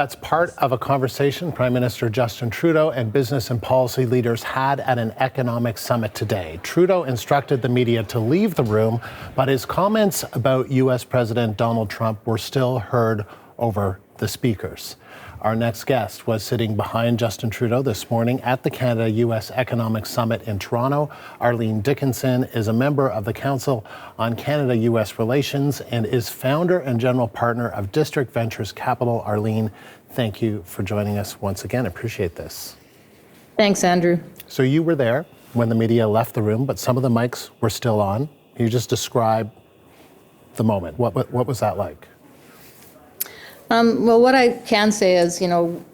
That's part of a conversation Prime Minister Justin Trudeau and business and policy leaders had at an economic summit today. Trudeau instructed the media to leave the room, but his comments about U.S. President Donald Trump were still heard over the speakers. Our next guest was sitting behind Justin Trudeau this morning at the Canada-U.S. Economic Summit in Toronto. Arlene Dickinson is a member of the Council on Canada-U.S. Relations and is founder and general partner of District Ventures Capital. Arlene, thank you for joining us once again. I appreciate this. Thanks, Andrew. So you were there when the media left the room, but some of the mics were still on. Can you just describe the moment? What was that like? Well, what I can say is,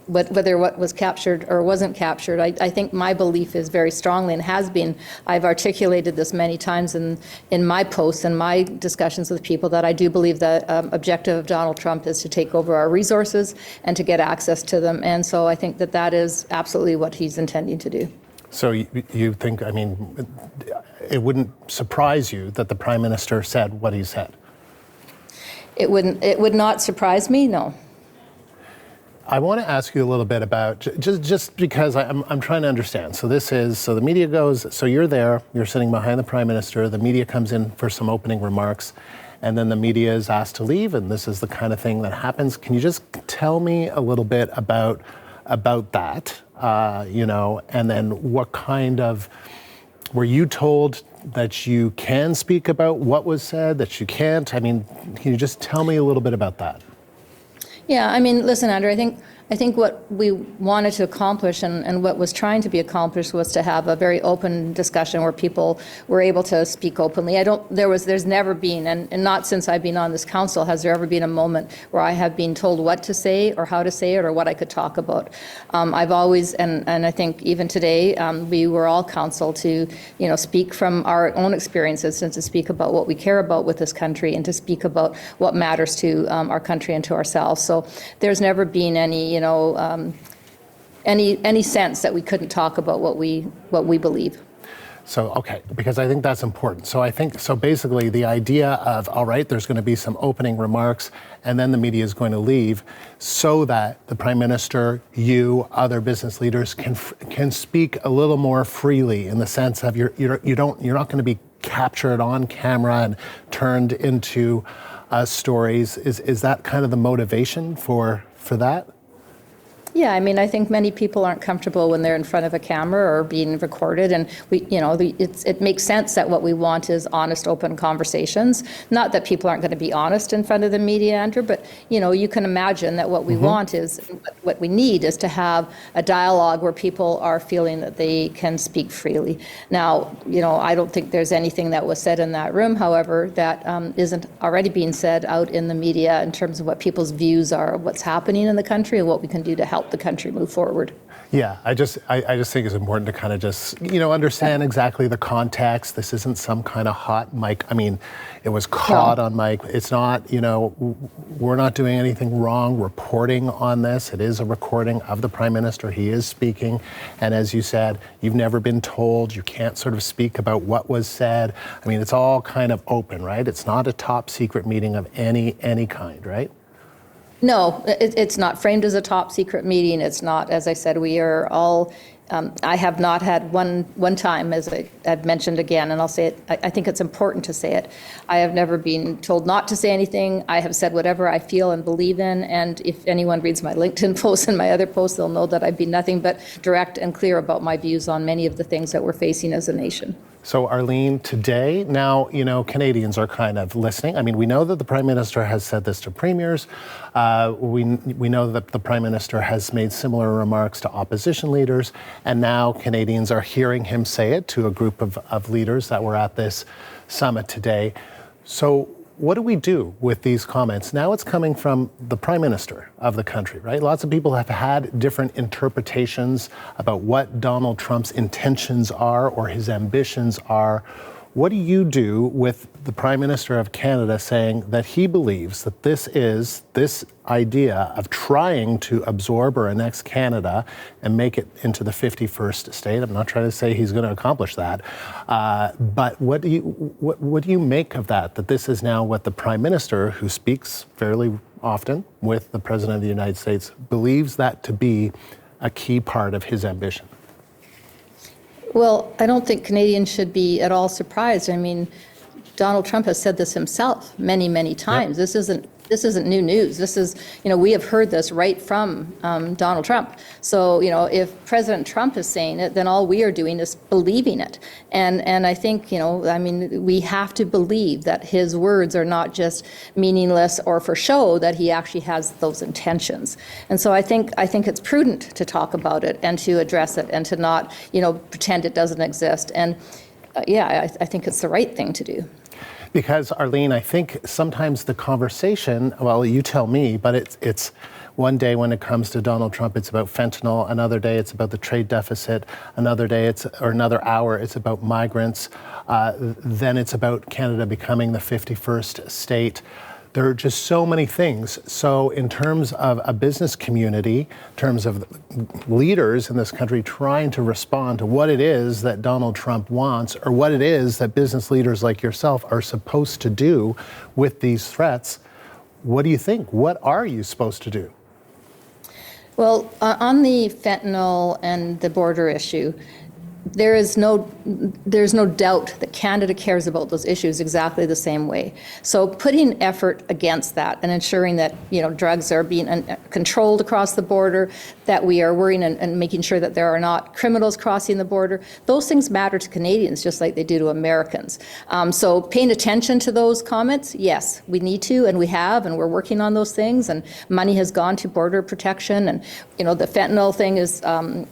whether what was captured or wasn't captured, I think my belief is very strongly and has been, I've articulated this many times in my posts and my discussions with people, that I do believe the objective of Donald Trump is to take over our resources and to get access to them. And so I think that is absolutely what he's intending to do. So you think, it wouldn't surprise you that the Prime Minister said what he said? It would not surprise me, no. I want to ask you a little bit about, just because I'm trying to understand. So the media goes, so you're there, you're sitting behind the Prime Minister, the media comes in for some opening remarks, and then the media is asked to leave, and this is the kind of thing that happens. Can you just tell me a little bit about that, and then what kind of, were you told that you can speak about what was said, that you can't? Can you just tell me a little bit about that? Yeah, listen, Andrew, I think what we wanted to accomplish and what was trying to be accomplished was to have a very open discussion where people were able to speak openly. There's never been, and not since I've been on this council, has there ever been a moment where I have been told what to say or how to say it or what I could talk about. I've always, and I think even today, we were all counseled to, speak from our own experiences and to speak about what we care about with this country and to speak about what matters to our country and to ourselves. So there's never been any any sense that we couldn't talk about what we believe. So, okay, because I think that's important. So basically the idea of, all right, there's going to be some opening remarks and then the media is going to leave so that the Prime Minister, you, other business leaders can speak a little more freely in the sense of you're not going to be captured on camera and turned into stories. Is that kind of the motivation for that? Yeah, I think many people aren't comfortable when they're in front of a camera or being recorded, and it makes sense that what we want is honest, open conversations. Not that people aren't going to be honest in front of the media, Andrew, but you can imagine that what we want is, what we need is to have a dialogue where people are feeling that they can speak freely. Now, I don't think there's anything that was said in that room, however, that isn't already being said out in the media in terms of what people's views are of what's happening in the country and what we can do to help the country move forward. Yeah, I just think it's important to kind of just, understand exactly the context. This isn't some kind of hot mic. It was caught on mic. It's not, we're not doing anything wrong reporting on this. It is a recording of the Prime Minister. He is speaking. And as you said, you've never been told. You can't sort of speak about what was said. It's all kind of open, right? It's not a top secret meeting of any kind, right? No, it's not framed as a top secret meeting. It's not, as I said, we are all, I have not had one time, as I've mentioned again, and I'll say it, I think it's important to say it. I have never been told not to say anything. I have said whatever I feel and believe in, and if anyone reads my LinkedIn posts and my other posts, they'll know that I've been nothing but direct and clear about my views on many of the things that we're facing as a nation. So Arlene, today, now, Canadians are kind of listening. We know that the Prime Minister has said this to premiers. We know that the Prime Minister has made similar remarks to opposition leaders. And now Canadians are hearing him say it to a group of leaders that were at this summit today. So what do we do with these comments? Now it's coming from the Prime Minister of the country, right? Lots of people have had different interpretations about what Donald Trump's intentions are or his ambitions are. What do you do with the Prime Minister of Canada saying that he believes that this idea of trying to absorb or annex Canada and make it into the 51st state? I'm not trying to say he's going to accomplish that, but what do you make of that? That this is now what the Prime Minister, who speaks fairly often with the President of the United States, believes that to be a key part of his ambition? Well, I don't think Canadians should be at all surprised. I mean, Donald Trump has said this himself many, many times. Yep. This isn't new news. This is, we have heard this right from Donald Trump. So, if President Trump is saying it, then all we are doing is believing it. And I think, we have to believe that his words are not just meaningless or for show, that he actually has those intentions. And so I think it's prudent to talk about it and to address it and to not, pretend it doesn't exist. And I think it's the right thing to do. Because, Arlene, I think sometimes the conversation, well, you tell me, but it's one day when it comes to Donald Trump, it's about fentanyl. Another day, it's about the trade deficit. Another day, another hour, it's about migrants. Then it's about Canada becoming the 51st state. There are just so many things. So in terms of a business community, in terms of leaders in this country trying to respond to what it is that Donald Trump wants, or what it is that business leaders like yourself are supposed to do with these threats, what do you think? What are you supposed to do? Well, on the fentanyl and the border issue, there's no doubt that Canada cares about those issues exactly the same way. So putting effort against that and ensuring that drugs are being controlled across the border, that we are worrying and making sure that there are not criminals crossing the border, those things matter to Canadians just like they do to Americans. So paying attention to those comments, yes, we need to, and we have, and we're working on those things, and money has gone to border protection. And the fentanyl thing is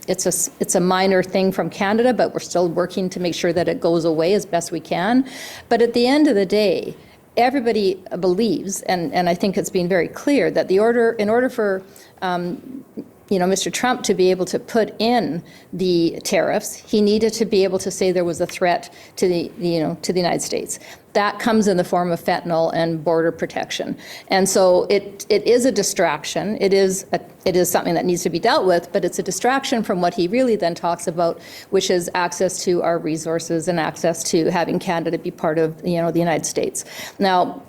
it's a minor thing from Canada, but we're still working to make sure that it goes away as best we can. But at the end of the day, everybody believes, and I think it's been very clear, that in order for Mr. Trump to be able to put in the tariffs, he needed to be able to say there was a threat to the United States. That comes in the form of fentanyl and border protection. And so it is a distraction. It is something that needs to be dealt with, but it's a distraction from what he really then talks about, which is access to our resources and access to having Canada be part of the United States. Now,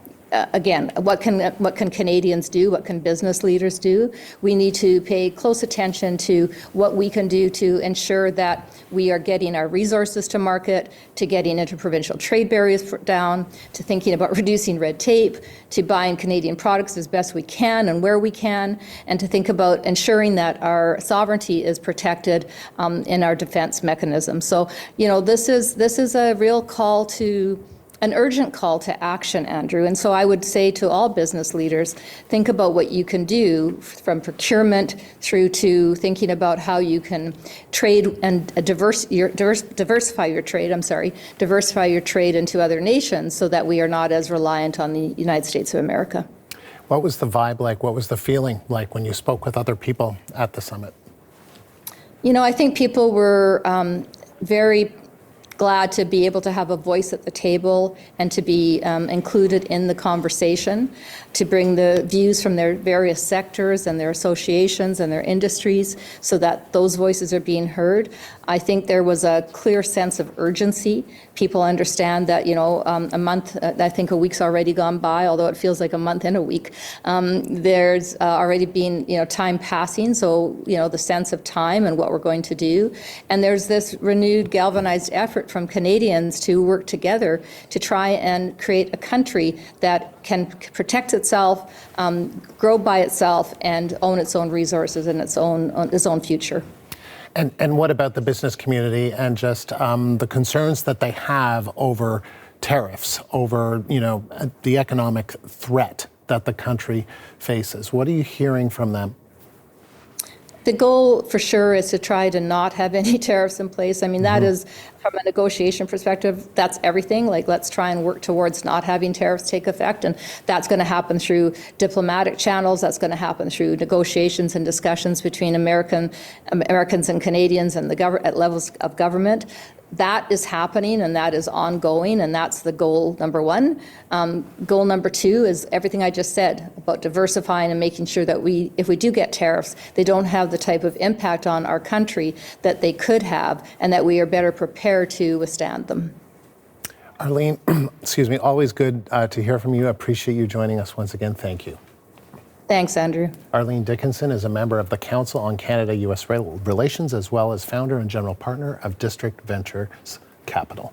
again, what can Canadians do? What can business leaders do? We need to pay close attention to what we can do to ensure that we are getting our resources to market, to getting interprovincial trade barriers down, to thinking about reducing red tape, to buying Canadian products as best we can and where we can, and to think about ensuring that our sovereignty is protected in our defense mechanism. So, this is a real call to an urgent call to action, Andrew. And so I would say to all business leaders, think about what you can do from procurement through to thinking about how you can trade and diversify your trade into other nations so that we are not as reliant on the United States of America. What was the vibe like? What was the feeling like when you spoke with other people at the summit? I think people were very glad to be able to have a voice at the table and to be included in the conversation, to bring the views from their various sectors and their associations and their industries so that those voices are being heard. I think there was a clear sense of urgency. People understand that, a month, I think a week's already gone by, although it feels like a month and a week. There's already been, time passing, so, the sense of time and what we're going to do. And there's this renewed galvanized effort from Canadians to work together to try and create a country that can protect itself, grow by itself, and own its own resources and its own future. And what about the business community and just the concerns that they have over tariffs, over the economic threat that the country faces? What are you hearing from them? The goal for sure is to try to not have any tariffs in place. I mean, that is, from a negotiation perspective, that's everything. Like, let's try and work towards not having tariffs take effect. And that's going to happen through diplomatic channels. That's going to happen through negotiations and discussions between Americans and Canadians and at levels of government. that is happening and that is ongoing, and that's the goal number one. Goal number two is everything I just said about diversifying and making sure that if we do get tariffs, they don't have the type of impact on our country that they could have, and that we are better prepared to withstand them. Arlene, excuse me, always good to hear from you. I appreciate you joining us once again. Thank you. Thanks, Andrew. Arlene Dickinson is a member of the Council on Canada-U.S. Relations, as well as founder and general partner of District Ventures Capital.